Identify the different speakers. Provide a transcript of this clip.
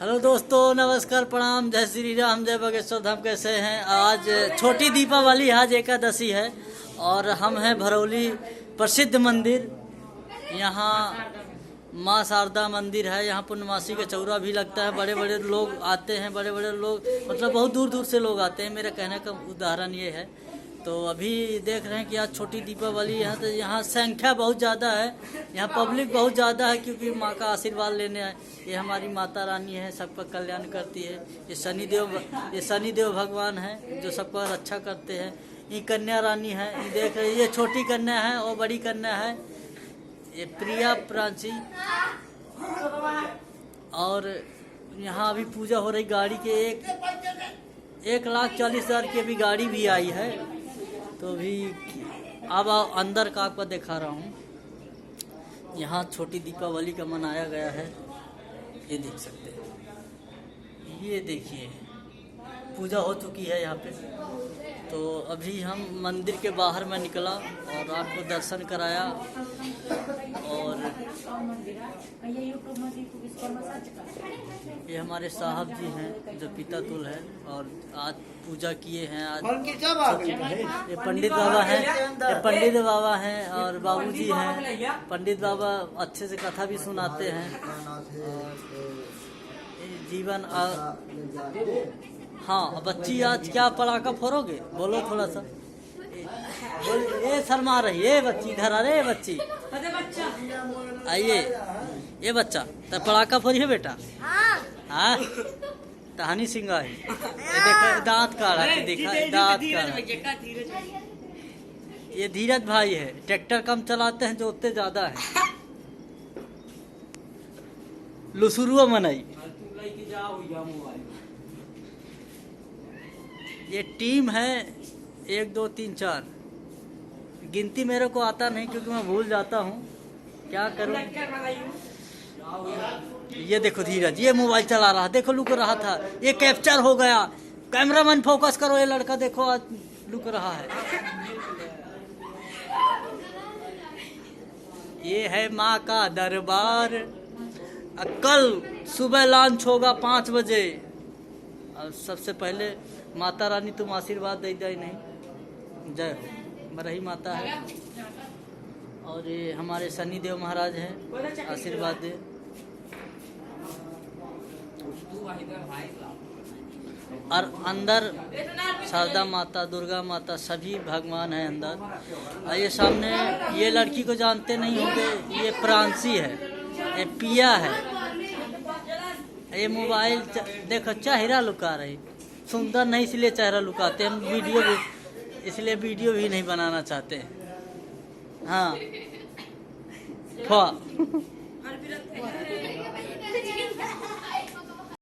Speaker 1: Hello दोस्तों, नमस्कार, प्रणाम, जय श्री राम, जय बागेश्वर धाम। कैसे हैं? आज छोटी दीपावली, आज एकादशी है और हम हैं भरौली प्रसिद्ध मंदिर। यहाँ माँ शारदा मंदिर है। यहाँ पूर्णमासी का चौरा भी लगता है। बड़े बड़े लोग आते हैं, बड़े बड़े लोग मतलब बहुत दूर दूर से लोग आते हैं। मेरा कहने का उदाहरण ये है। तो अभी देख रहे हैं कि आज छोटी दीपावली है, तो यहाँ संख्या बहुत ज़्यादा है, यहाँ पब्लिक बहुत ज़्यादा है, क्योंकि माँ का आशीर्वाद लेने आए। ये हमारी माता रानी है, सबका कल्याण करती है। ये शनिदेव भगवान है जो सबका रक्षा करते हैं। ये कन्या रानी है, ये देख रहे, ये छोटी कन्या है और बड़ी कन्या है, ये प्रिया प्राची। और यहाँ अभी पूजा हो रही। गाड़ी के 1,40,000 की अभी गाड़ी भी आई है। तो भी अब अंदर का आपको दिखा रहा हूँ। यहाँ छोटी दीपावली का मनाया गया है। ये देख सकते हैं, ये देखिए पूजा हो चुकी है यहाँ पे। तो अभी हम मंदिर के बाहर में निकला और आपको दर्शन कराया। और ये हमारे साहब जी हैं जो पिता तुल है और आज पूजा किए हैं। आज ये पंडित बाबा हैं, ये पंडित बाबा हैं और बाबूजी हैं। पंडित बाबा अच्छे से कथा भी सुनाते हैं। जीवन हाँ, बच्ची आज क्या पटाखा फोड़ोगे? बोलो थोड़ा सा। ये शर्मा रही है बच्ची, इधर आ रहे बच्ची, आइए। ये बच्चा तो पटाखा फोड़ी है बेटा? हाँ, टहनी सिंगा है। ये देखा दांत काढ़ा, देखा दांत काढ़ा। ये धीरज भाई है, ट्रैक्टर कम चलाते हैं, जोतते ज्यादा है। लुसुरुआ मनाई। ये टीम है 1 2 3 4। गिनती मेरे को आता नहीं क्योंकि मैं भूल जाता हूँ, क्या करूँ। ये देखो धीरज, ये मोबाइल चला रहा, देखो लुक रहा था, ये कैप्चर हो गया। कैमरामैन फोकस करो, ये लड़का देखो आज लुक रहा है। ये है माँ का दरबार। कल सुबह लॉन्च होगा 5 बजे। और सबसे पहले माता रानी तुम आशीर्वाद दे दे नहीं, जय हो, मरही माता है। और ये हमारे शनिदेव महाराज हैं, आशीर्वाद दे। और अंदर शारदा माता, दुर्गा माता, सभी भगवान हैं अंदर। और ये सामने ये लड़की को जानते नहीं होंगे, ये प्रांसी है, ये पिया है। ये मोबाइल देखो चेहरा लुका रही, सुंदर नहीं इसलिए चेहरा लुकाते। हम वीडियो भी इसलिए वीडियो भी नहीं बनाना चाहते हैं। हाँ,